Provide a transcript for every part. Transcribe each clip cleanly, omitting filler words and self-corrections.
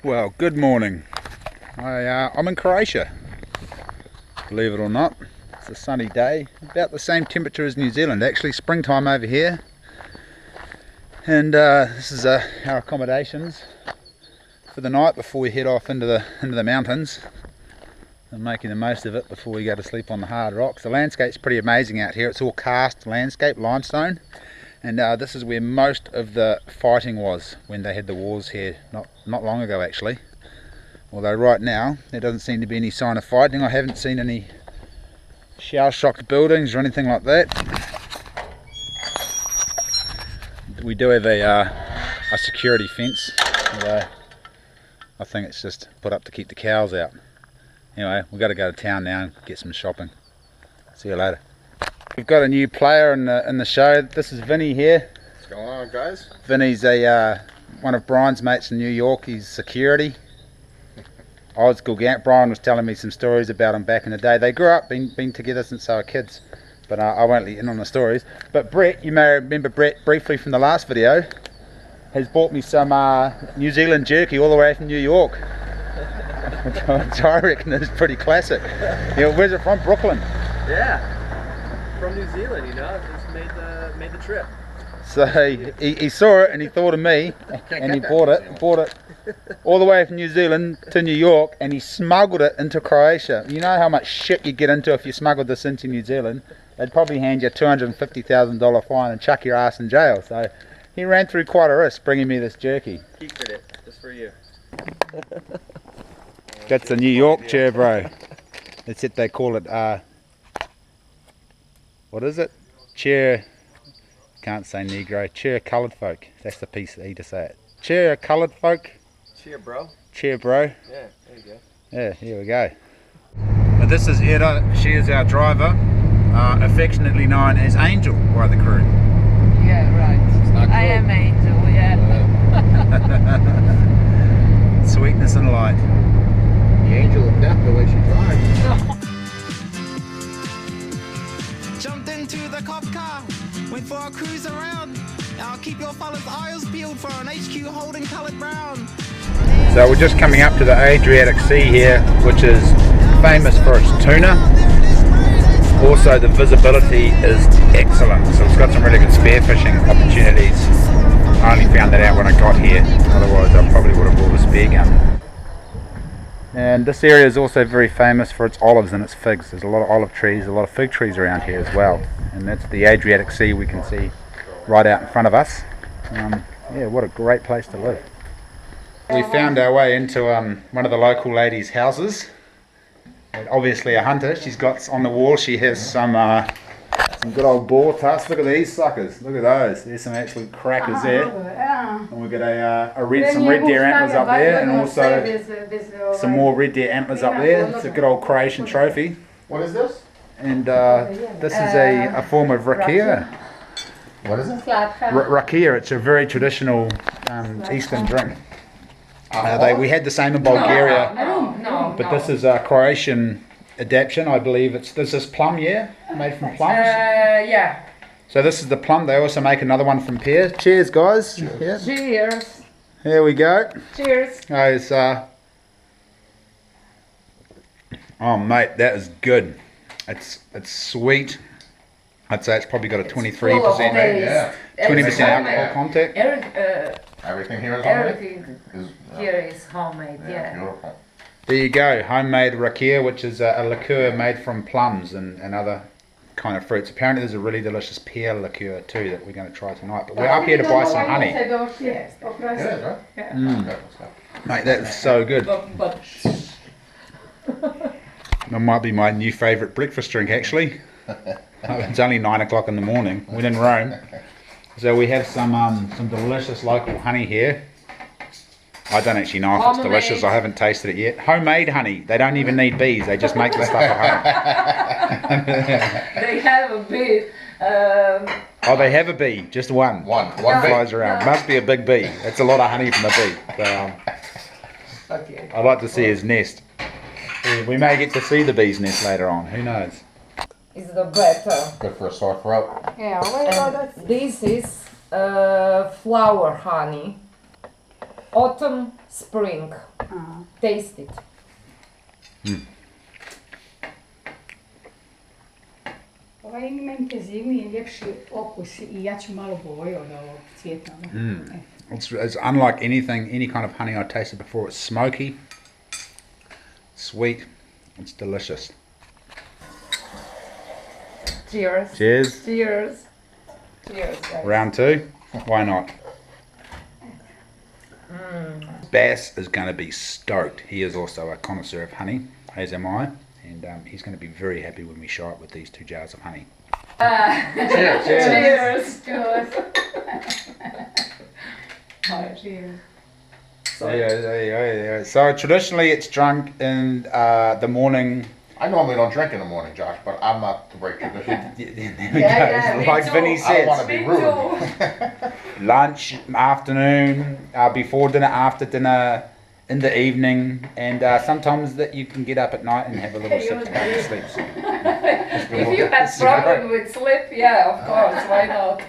Well, good morning. I'm in Croatia, believe it or not. It's a sunny day, about the same temperature as New Zealand, actually springtime over here. And this is our accommodations for the night before we head off into the mountains. I'm making the most of it before we go to sleep on the hard rocks. The landscape's pretty amazing out here. It's all karst landscape, limestone. And this is where most of the fighting was when they had the wars here, not long ago actually. Although right now there doesn't seem to be any sign of fighting. I haven't seen any shell-shocked buildings or anything like that. We do have a security fence, although I think it's just put up to keep the cows out. Anyway, we've got to go to town now and get some shopping. See you later. We've got a new player in the show. This is Vinny here. What's going on, guys? Vinny's one of Brian's mates in New York. He's security. Old school gang. Brian was telling me some stories about him back in the day. They grew up, been together since they were kids, but I won't let you in on the stories. But Brett, you may remember Brett briefly from the last video, has bought me some New Zealand jerky all the way from New York, which I reckon is pretty classic. Yeah, where's it from? Brooklyn? Yeah. From New Zealand, you know, just made the trip. So he saw it and he thought of me, and he bought it all the way from New Zealand to New York, and he smuggled it into Croatia. You know how much shit you get into if you smuggled this into New Zealand? They'd probably hand you a $250,000 fine and chuck your ass in jail. So he ran through quite a risk bringing me this jerky. Keeping it, just for you. That's the New York chair, bro. That's it, they call it, what is it? Chair, can't say Negro, chair coloured folk. That's the PC to say it. Chair coloured folk. Cheer, bro. Chair, bro. Yeah, there you go. Yeah, here we go. Now this is Eda, she is our driver, affectionately known as Angel by the crew. Yeah, right. I am Angel, yeah. Sweetness and light. The angel of death, the way she drives. Jumped into the cop car, went for a cruise around. Now keep your fellas' eyes peeled for an HQ holding coloured brown. So we're just coming up to the Adriatic Sea here, which is famous for its tuna. Also the visibility is excellent, so it's got some really good spearfishing opportunities. I only found that out when I got here, otherwise I probably would have brought a spear gun. And this area is also very famous for its olives and its figs. There's a lot of olive trees, a lot of fig trees around here as well. And that's the Adriatic Sea we can see right out in front of us. Yeah, what a great place to live. We found our way into one of the local ladies' houses. And obviously a hunter. She's got on the wall, she has some good old boar tusks. Look at these suckers. Look at those. There's some absolute crackers there. And we've got some red deer antlers up there, and also some more red deer antlers up there. It's a good old Croatian trophy. What is this? And this is a form of rakia. What is it? Rakia, it's a very traditional Eastern drink. We had the same in Bulgaria, but this is a Croatian adaptation, I believe. This is plum, yeah? Made from plums? Yeah. So this is the plum. They also make another one from pear. Cheers, guys. Cheers. Yeah. Cheers. Here we go. Cheers. Oh mate, that is good. It's sweet. I'd say it's probably got a 23%, Yeah. 20% alcohol content. Everything here is homemade? Everything here is homemade, yeah. Beautiful. There you go, homemade rakia, which is a liqueur made from plums and other kind of fruits. Apparently there's a really delicious pear liqueur too that we're going to try tonight. But we're up here to buy some honey. Yes. Yeah, right? Mm. Mate, that's so good. That might be my new favourite breakfast drink actually. It's only 9 o'clock in the morning. We're in Rome. So we have some delicious local honey here. I don't actually know if it's delicious. I haven't tasted it yet. Homemade honey. They don't even need bees. They just make the stuff at home. They have a bee. Oh, they have a bee. Just one. One flies bee. around. Must be a big bee. That's a lot of honey from a bee. So, Okay. I'd like to see his nest. We may get to see the bee's nest later on. Who knows? It's the better. Good for a sore throat. Yeah, this is flower honey. autumn, spring. Taste it. Ovaj ima intenzivniji, ljepši okus I jaču malo boju od ovog cvjetnog. It's unlike anything, any kind of honey I tasted before. It's smoky, sweet, it's delicious. Cheers. Cheers. Cheers. Cheers, guys. Round two. Why not? Bass is going to be stoked. He is also a connoisseur of honey, as am I, and he's going to be very happy when we show up with these 2 jars of honey. Cheers. Cheers. Cheers. Yeah. So traditionally it's drunk in the morning. I normally don't drink in the morning, Josh, but I'm not to break tradition. There we go. Like Vinny I don't want to says, be rude. lunch, afternoon, before dinner, after dinner, in the evening, and sometimes that you can get up at night and have a little sip to go to sleep. If you have problem with sleep, yeah, of course, why not?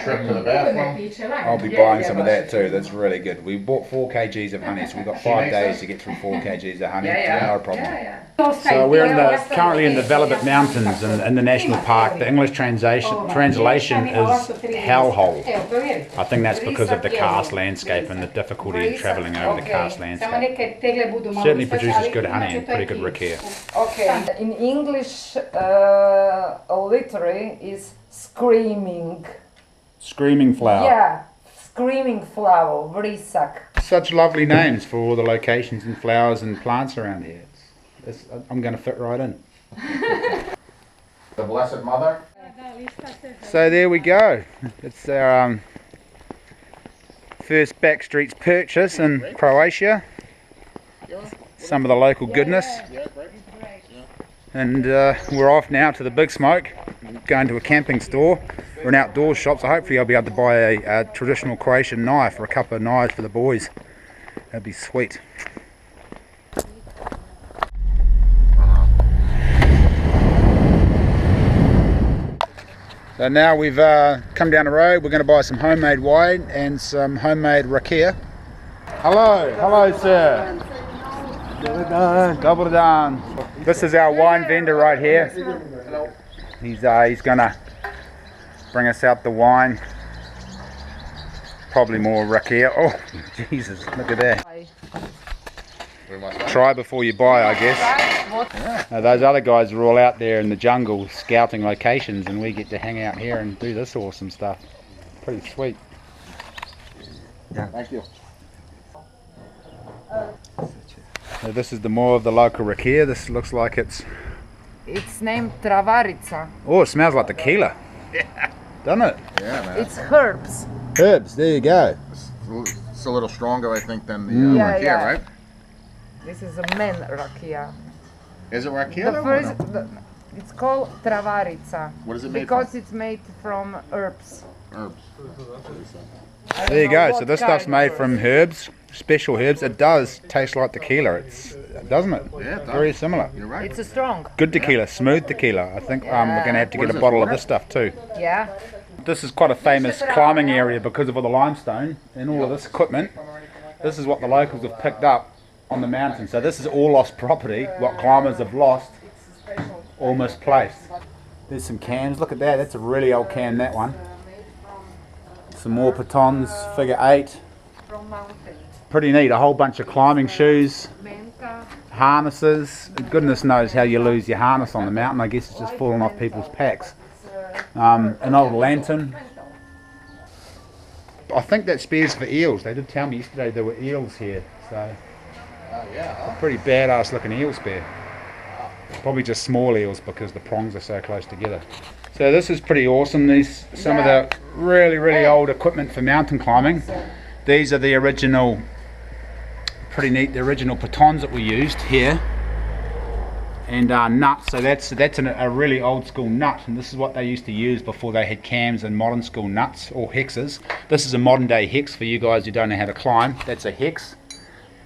Trip to the bathroom. I'll be buying some of that too. That's really good. We bought 4 kgs of honey, so we've got 5 days to get through 4 kgs of honey. No problem. So we're currently in the Velebit Mountains in the national park. The English translation is hellhole. I think that's because of the karst landscape and the difficulty travelling over the karst landscape. Certainly produces good honey and pretty good rakia. Okay, in English, literally is screaming. Screaming flower. Yeah, screaming flower, vrisak. Such lovely names for all the locations and flowers and plants around here. I'm going to fit right in. The Blessed Mother. So there we go. It's our first Backstreets purchase in Croatia. Some of the local goodness. And we're off now to the Big Smoke, going to a camping store or an outdoor shop, so hopefully I'll be able to buy a traditional Croatian knife or a couple of knives for the boys. That'd be sweet. So now we've come down the road, we're going to buy some homemade wine and some homemade rakia. Hello sir. Double down. This is our wine vendor right here. He's gonna bring us out the wine. Probably more rakia. Oh, Jesus! Look at that. Try before you buy, I guess. Those other guys are all out there in the jungle scouting locations, and we get to hang out here and do this awesome stuff. Pretty sweet. Yeah, thank you. So this is the more of the local rakia. This looks like it's named Travarica. Oh, it smells like tequila. Yeah. Doesn't it? Yeah, man. It's herbs. Herbs, there you go. It's a little stronger, I think, than the rakia, right? This is a men rakia. Is it rakia? The first, it's called Travarica. What is it made because from? it's made from herbs. Herbs. There you go. So this stuff's made from herbs, special herbs. It does taste like tequila. Doesn't it? Yeah, it does. Very similar. You're right. It's a strong. Good tequila, smooth tequila. I think we're going to have to get a bottle of this stuff too. Yeah. This is quite a famous climbing area because of all the limestone and all of this equipment. This is what the locals have picked up on the mountain. So this is all lost property, what climbers have lost or misplaced. There's some cans. Look at that. That's a really old can, that one. Some more pitons, figure 8. Pretty neat. A whole bunch of climbing shoes, harnesses. Goodness knows how you lose your harness on the mountain. I guess it's just falling off people's packs. An old lantern. I think that spear's for eels. They did tell me yesterday there were eels here. So pretty badass looking eel spear. Probably just small eels because the prongs are so close together. So this is pretty awesome. These some of the really old equipment for mountain climbing. These are the original, pretty neat, the original pitons that we used here. And nuts, so that's a really old school nut, and this is what they used to use before they had cams and modern school nuts or hexes. This is a modern day hex for you guys who don't know how to climb. That's a hex,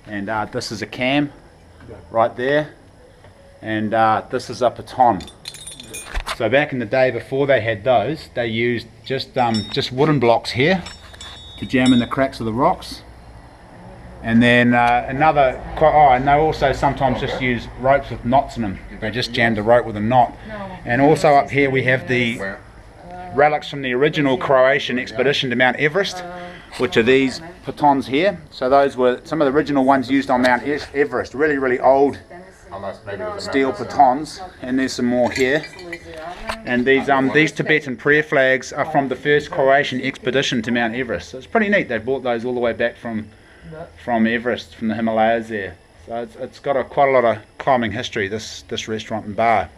and this is a cam right there, and this is a piton. So back in the day before they had those, they used just wooden blocks here to jam in the cracks of the rocks, And then and they also sometimes just use ropes with knots in them. They just jam the rope with a knot. And also up here we have the relics from the original Croatian expedition to Mount Everest, which are these pitons here. So those were some of the original ones used on Mount Everest, really old steel pitons. And there's some more here. And these Tibetan prayer flags are from the first Croatian expedition to Mount Everest. So it's pretty neat. They brought those all the way back from Everest, from the Himalayas there. So it's got quite a lot of climbing history, this restaurant and bar.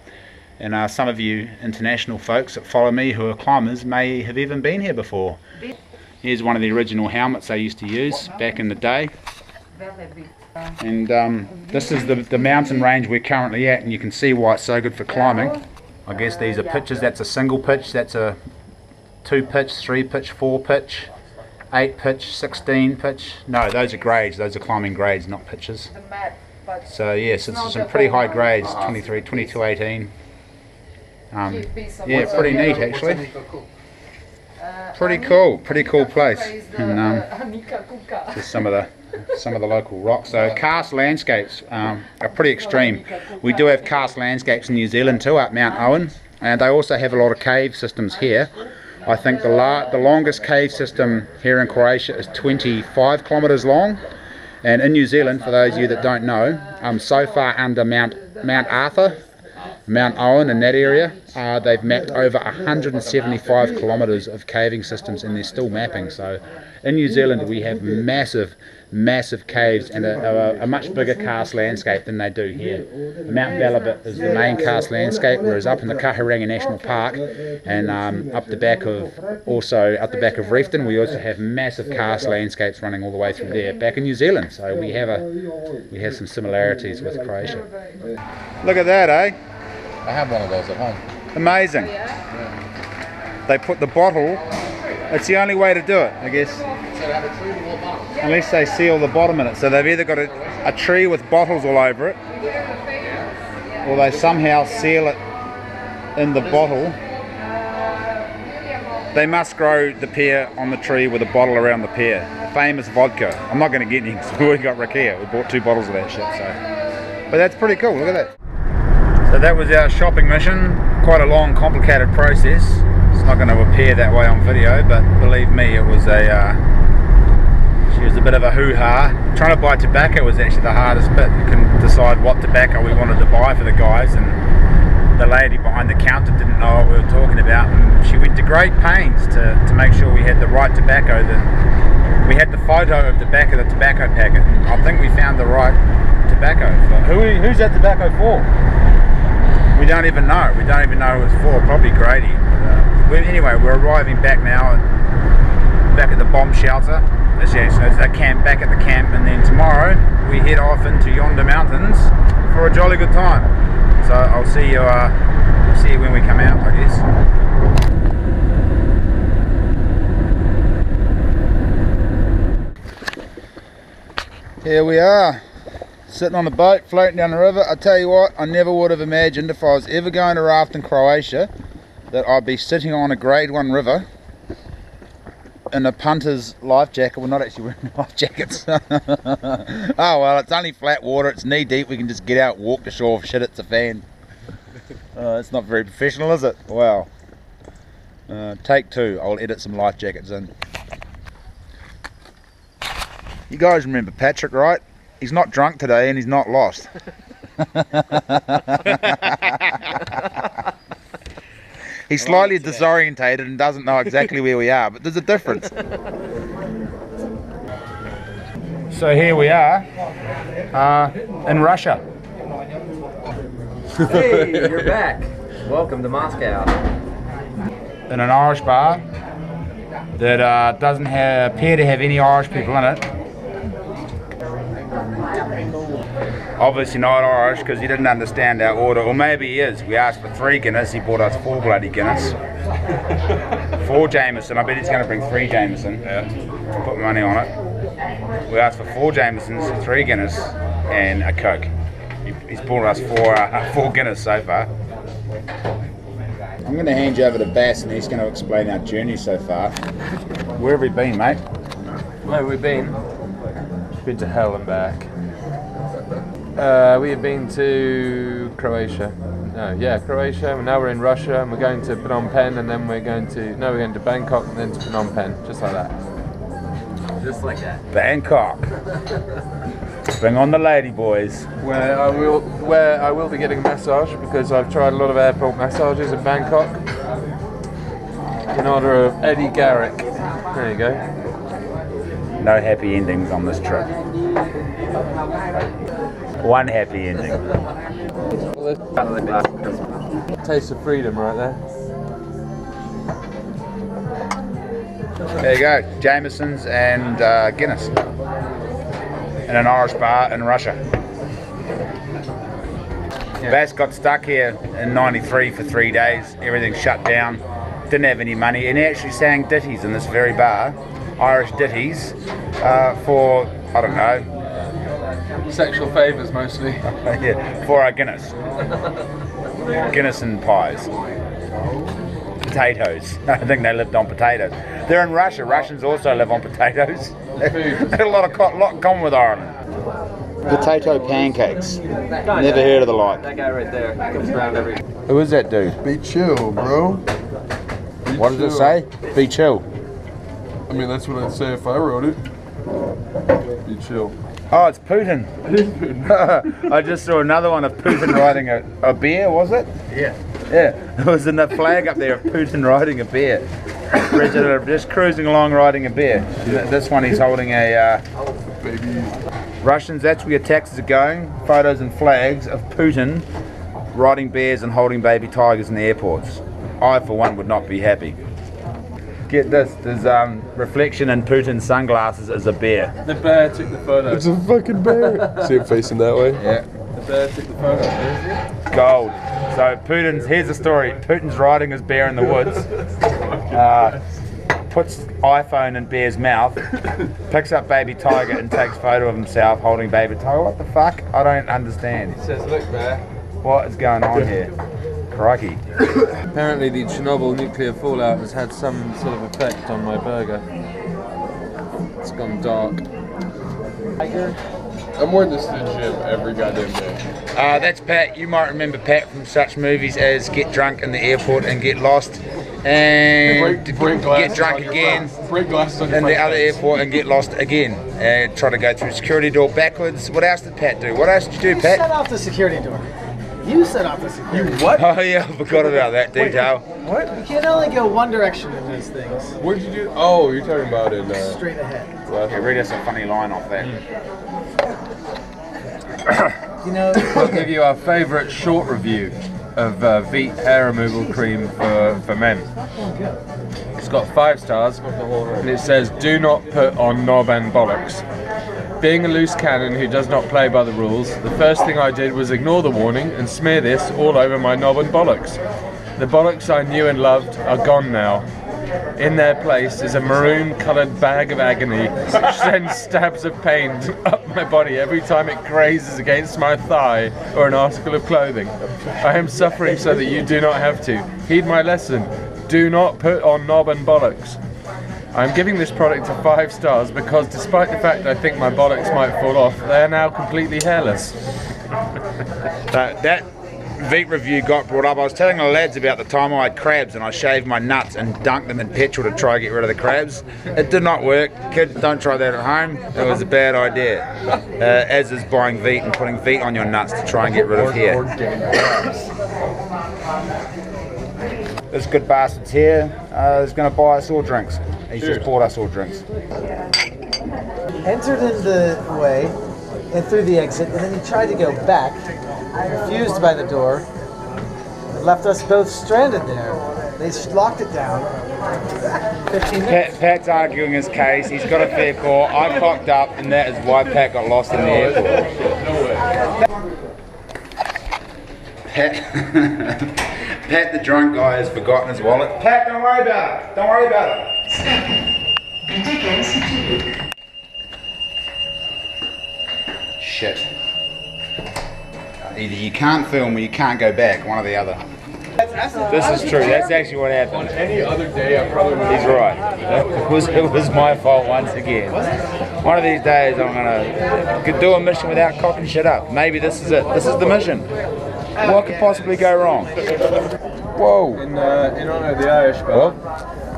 And some of you international folks that follow me who are climbers may have even been here before. Here's one of the original helmets they used to use back in the day. And this is the mountain range we're currently at, and you can see why it's so good for climbing. I guess these are pitches. That's a single pitch, that's a 2 pitch, 3 pitch, 4 pitch, 8 pitch, 16 pitch. No, those are grades, those are climbing grades, not pitches. So yes, it's some pretty high grades, 23, 22, 18. Yeah, pretty neat actually. Pretty cool place. And just some of the local rocks. So karst landscapes are pretty extreme. We do have karst landscapes in New Zealand too, up Mount Owen, and they also have a lot of cave systems here. I think the longest cave system here in Croatia is 25 kilometres long, and in New Zealand, for those of you that don't know, so far under Mount Arthur, Mount Owen and that area, they've mapped over 175 kilometres of caving systems, and they're still mapping. So in New Zealand we have massive caves and a much bigger karst landscape than they do here. Mount Balabit is the main karst landscape, whereas up in the Kahuranga National Park and up the back of Reefton, we also have massive karst landscapes running all the way through there back in New Zealand. So we have some similarities with Croatia. Look at that, eh? I have one of those at home. Amazing. They put the bottle, it's the only way to do it, I guess. Unless they seal the bottom in it. So they've either got a tree with bottles all over it, or they somehow seal it in the bottle. They must grow the pear on the tree with a bottle around the pear. Famous vodka. I'm not going to get any because we already got rakia. We bought 2 bottles of that shit. So, but that's pretty cool. Look at that. So that was our shopping mission. Quite a long, complicated process. It's not going to appear that way on video, but believe me, it was she was a bit of a hoo-ha. Trying to buy tobacco was actually the hardest bit. You can decide what tobacco we wanted to buy for the guys, and the lady behind the counter didn't know what we were talking about, and she went to great pains to make sure we had the right tobacco. We had the photo of the back of the tobacco packet, and I think we found the right tobacco. Who's that tobacco for? We don't even know. We don't even know who it's for. Probably Grady. Anyway, we're arriving back now, back at the bomb shelter. So it's a camp back at the camp, and then tomorrow we head off into yonder mountains for a jolly good time. So I'll see you when we come out, I guess. Here we are, sitting on a boat, floating down the river. I tell you what, I never would have imagined if I was ever going to raft in Croatia that I'd be sitting on a grade 1 river in a punter's life jacket. We're not actually wearing life jackets. Oh well, it's only flat water, it's knee deep, we can just get out, walk to shore, shit it's a fan. It's not very professional, is it? Wow. Take 2, I'll edit some life jackets in. You guys remember Patrick, right? He's not drunk today and he's not lost. He's slightly disorientated and doesn't know exactly where we are, but there's a difference. So here we are in Russia. Hey, you're back. Welcome to Moscow. In an Irish bar that doesn't appear to have any Irish people in it. Obviously not Irish because he didn't understand our order, or maybe he is. We asked for 3 Guinness, he bought us 4 bloody Guinness. 4 Jameson, I bet he's going to bring 3 Jameson. Yeah. Put money on it. We asked for 4 Jamesons, 3 Guinness and a Coke. He's bought us 4 Guinness so far. I'm going to hand you over to Bass and he's going to explain our journey so far. Where have we been, mate? Where have we been? Been to hell and back. We have been to Croatia. No, yeah, Croatia. Now we're in Russia, and we're going to Phnom Penh, and then we're going to Bangkok, and then to Phnom Penh, just like that. Just like that. Bangkok. Bring on the lady boys. Where I will be getting a massage because I've tried a lot of airport massages in Bangkok. In honor of Eddie Garrick. There you go. No happy endings on this trip. One happy ending. Taste of freedom right there. There you go, Jameson's and Guinness. In an Irish bar in Russia. Bass got stuck here in '93 for 3 days. Everything shut down. Didn't have any money, and he actually sang ditties in this very bar, Irish ditties, for, I don't know. Sexual favours mostly. Yeah, for our Guinness. Guinness and pies. Potatoes. I think they lived on potatoes. They're in Russia. Russians also live on potatoes. They've got a lot in common with Ireland. Potato pancakes. Never heard of the like. That guy right there comes around every. Who is that dude? Be chill, bro. What does it say? Be chill. I mean, that's what I'd say if I wrote it. Be chill. Oh, it's Putin. I just saw another one of Putin riding a bear, was it? Yeah. Yeah, there was a flag up there of Putin riding a bear. President just cruising along riding a bear. This one he's holding a... Baby. Russians, that's where your taxes are going. Photos and flags of Putin riding bears and holding baby tigers in the airports. I, for one, would not be happy. Get this, there's reflection in Putin's sunglasses is a bear. The bear took the photo. It's a fucking bear. See it facing that way? Yeah. The bear took the photo. Gold. So here's the story. Putin's riding his bear in the woods, puts iPhone in bear's mouth, picks up baby tiger and takes photo of himself holding baby tiger. What the fuck? I don't understand. He says, look bear. What is going on here? Crikey. Apparently the Chernobyl nuclear fallout has had some sort of effect on my burger. It's gone dark. I'm wearing this to the gym every goddamn day. That's Pat. You might remember Pat from such movies as Get Drunk in the Airport and Get Lost, and Break Get Drunk again Break glasses on your in the other face. airport and Get Lost again, and try to go through security door backwards. What else did Pat do? What else did you do, Pat? Set off the security door. You set off the security door. What? Oh yeah, I forgot about that detail. What? You can only go one direction in these things. What did you do? Oh, you're talking about in Straight ahead. Yeah, read us a funny line off that. You know, We'll give you our favourite short review of Veet hair removal cream for men. It's got 5 stars and it says, do not put on knob and bollocks. Being a loose cannon who does not play by the rules, the first thing I did was ignore the warning and smear this all over my knob and bollocks. The bollocks I knew and loved are gone now. In their place is a maroon-coloured bag of agony which sends stabs of pain up my body every time it grazes against my thigh or an article of clothing. I am suffering so that you do not have to. Heed my lesson. Do not put on knob and bollocks. I'm giving this product a 5 stars because despite the fact I think my bollocks might fall off, they are now completely hairless. That Veet review got brought up. I was telling the lads about the time I had crabs and I shaved my nuts and dunked them in petrol to try to get rid of the crabs. It did not work. Kids, don't try that at home. It was a bad idea. As is buying Veet and putting Veet on your nuts to try and get rid of hair. This good bastard's here is going to buy us all drinks. He's just bought us all drinks. entered in the way and through the exit, and then he tried to go back, refused by the door, and left us both stranded there. They locked it down. 15 minutes. Pat's arguing his case. He's got a fair call. I cocked up, and that is why Pat got lost in the airport. Pat, the drunk guy, has forgotten his wallet. Pat, don't worry about it. Don't worry about it. Shit. Either you can't film or you can't go back, one or the other. This is true. That's actually what happened. Any other day, I probably would. He's right. It was my fault once again. One of these days, I'm gonna do a mission without cocking shit up. Maybe this is it. This is the mission. What could possibly go wrong? Whoa! In honor of the Irish Bell.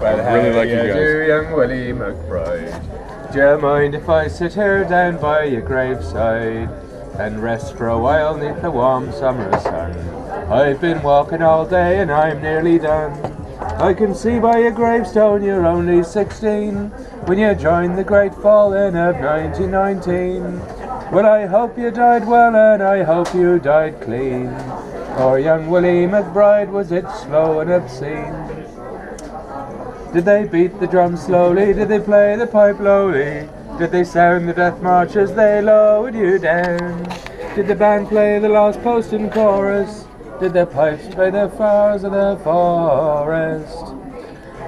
Well, really like you guys. do, young Willie McBride. Do you mind if I sit here down by your graveside and rest for a while neath the warm summer sun? I've been walking all day and I'm nearly done. I can see by your gravestone you're only 16 when you joined the great fall-in of 1919. Well, I hope you died well and I hope you died clean. Or young Willie McBride, was it slow and obscene? Did they beat the drum slowly? Did they play the pipe lowly? Did they sound the death march as they lowered you down? Did the band play the last post in chorus? Did the pipes play the flowers of the forest?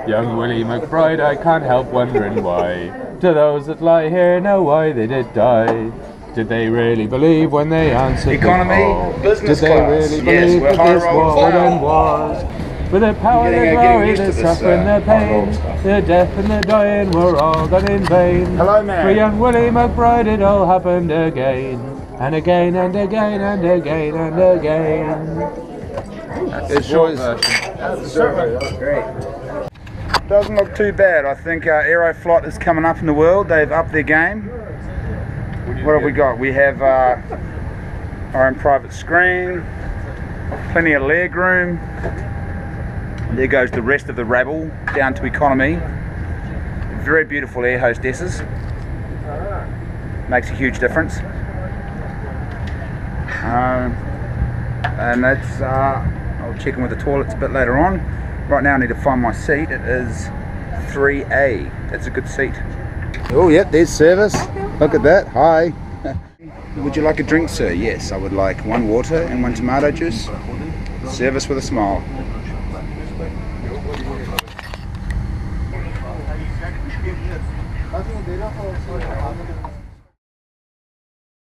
Young Willie McBride, I can't help wondering why. To those that lie here know why they did die. Did they really believe when they answered Economy, the call? business Did they class. really Yes, believe we're that high this roll war now. then was? With the power, the Getting glory, used to the this, suffering, the high roll pain, stuff. the death and the dying were all done in vain. Hello, man. For young Willie McBride it all happened again, and again and again and again and again. It was great. Doesn't look too bad. I think Aeroflot is coming up in the world. They've upped their game. What have we got? We have our own private screen, plenty of leg room. There goes the rest of the rabble down to economy. Very beautiful air hostesses. Makes a huge difference. And that's, I'll check in with the toilets a bit later on. Right now I need to find my seat. It is 3A. That's a good seat. Oh, yep, there's service. Look at that. Hi. Would you like a drink, sir? Yes, I would like 1 water and 1 tomato juice. Service with a smile.